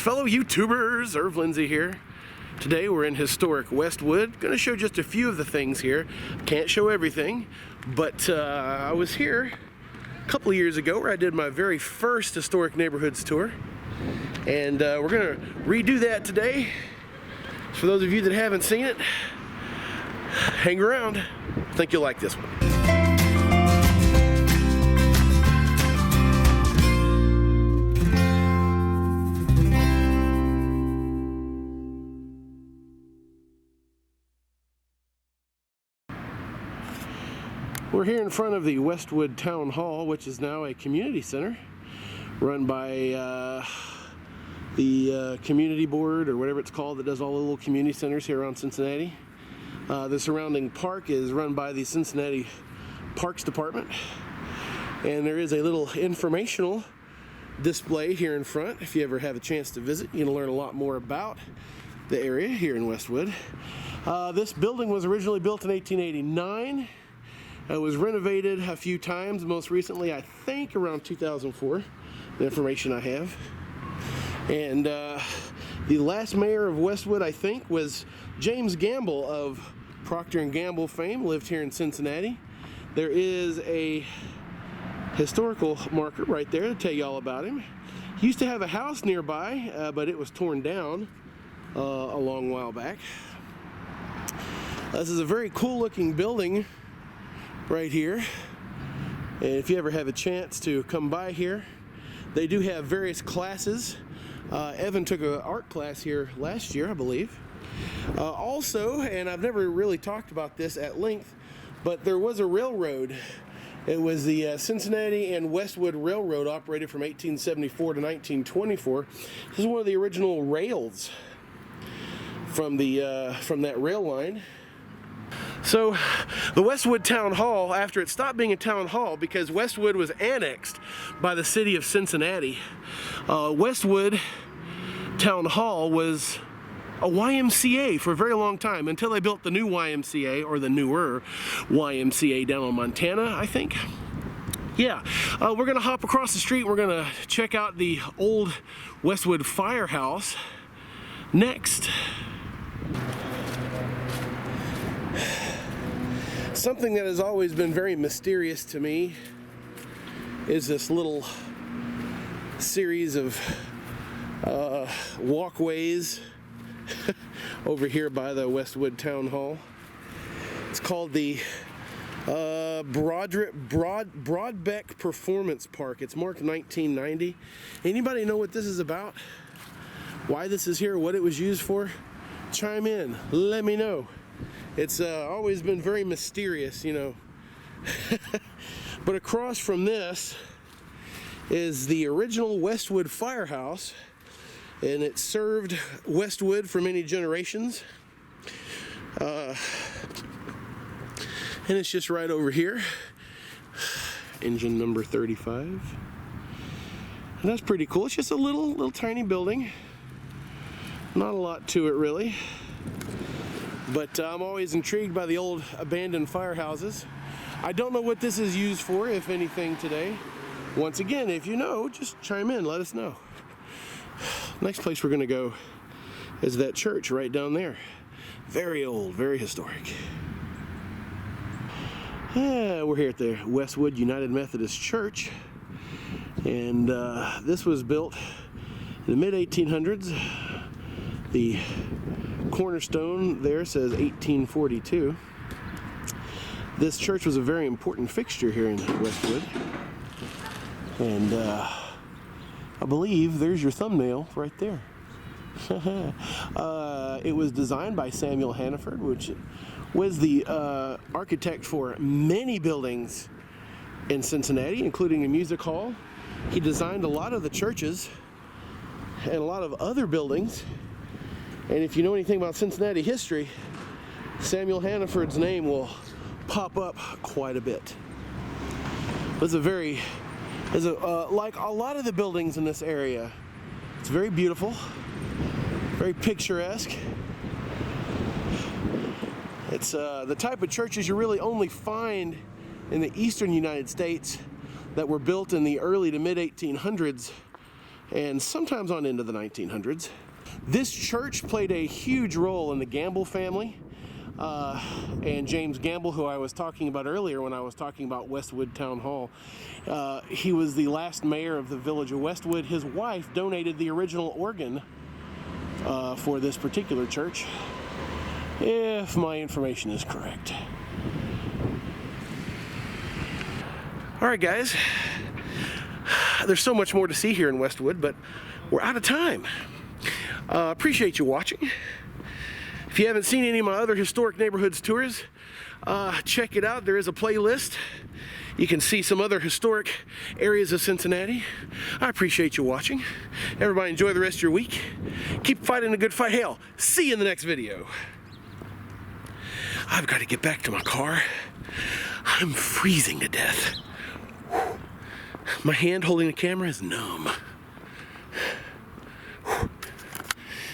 fellow YouTubers, Lindsay here. Today we're in Historic Westwood. Going to show just a few of the things here. Can't show everything, but I was here a couple of years ago where I did my very first Historic Neighborhoods tour. And we're going to redo that today. For those of you that haven't seen it, hang around. I think you'll like this one. We're here in front of the Westwood Town Hall, which is now a community center run by the community board or whatever it's called that does all the little community centers here around Cincinnati. The surrounding park is run by the Cincinnati Parks Department, and there is a little informational display here in front. If you ever have a chance to visit, you're going to learn a lot more about the area here in Westwood. This building was originally built in 1889. It was renovated a few times, most recently I think around 2004, the information I have. And the last mayor of Westwood, I think, was James Gamble of Procter & Gamble fame, lived here in Cincinnati. There is a historical marker right there to tell you all about him. He used to have a house nearby, but it was torn down a long while back. This is a very cool looking building right here, and if you ever have a chance to come by here, they do have various classes. Evan took an art class here last year, I believe. Also, and I've never really talked about this at length, but there was a railroad. It was the Cincinnati and Westwood Railroad, operated from 1874 to 1924. This is one of the original rails from that rail line. So the Westwood Town Hall, after it stopped being a town hall because Westwood was annexed by the city of Cincinnati, Westwood Town Hall was a YMCA for a very long time until they built the new YMCA, or the newer YMCA down in Montana, I think. Yeah, we're going to hop across the street. We're going to check out the old Westwood Firehouse next. Something that has always been very mysterious to me is this little series of walkways over here by the Westwood Town Hall. It's called the Broadbeck Performance Park. It's marked 1990. Anybody know what this is about? Why this is here? What it was used for? Chime in. Let me know. It's always been very mysterious, you know. But across from this is the original Westwood Firehouse, and it served Westwood for many generations. And it's just right over here. Engine number 35. And that's pretty cool. It's just a little tiny building. Not a lot to it, really. But I'm always intrigued by the old abandoned firehouses. I don't know what this is used for, if anything, today. Once again, if you know, just chime in, let us know. Next place we're going to go is that church right down there. Very old, very historic. We're here at the Westwood United Methodist Church. And this was built in the mid-1800s. The cornerstone there says 1842. This church was a very important fixture here in Westwood, and I believe there's your thumbnail right there. It was designed by Samuel Hannaford, which was the architect for many buildings in Cincinnati, including the music hall. He designed a lot of the churches and a lot of other buildings. And if you know anything about Cincinnati history, Samuel Hannaford's name will pop up quite a bit. Like a lot of the buildings in this area, it's very beautiful, very picturesque. It's the type of churches you really only find in the eastern United States that were built in the early to mid 1800s and sometimes on into the 1900s. This church played a huge role in the Gamble family. And James Gamble, who I was talking about earlier when I was talking about Westwood Town Hall, he was the last mayor of the village of Westwood. His wife donated the original organ for this particular church, if my information is correct. All right, guys, there's so much more to see here in Westwood, but we're out of time. Appreciate you watching. If you haven't seen any of my other historic neighborhoods tours, check it out. There is a playlist. You can see some other historic areas of Cincinnati. I appreciate you watching. Everybody enjoy the rest of your week. Keep fighting a good fight. Hell, see you in the next video. I've got to get back to my car. I'm freezing to death. My hand holding the camera is numb.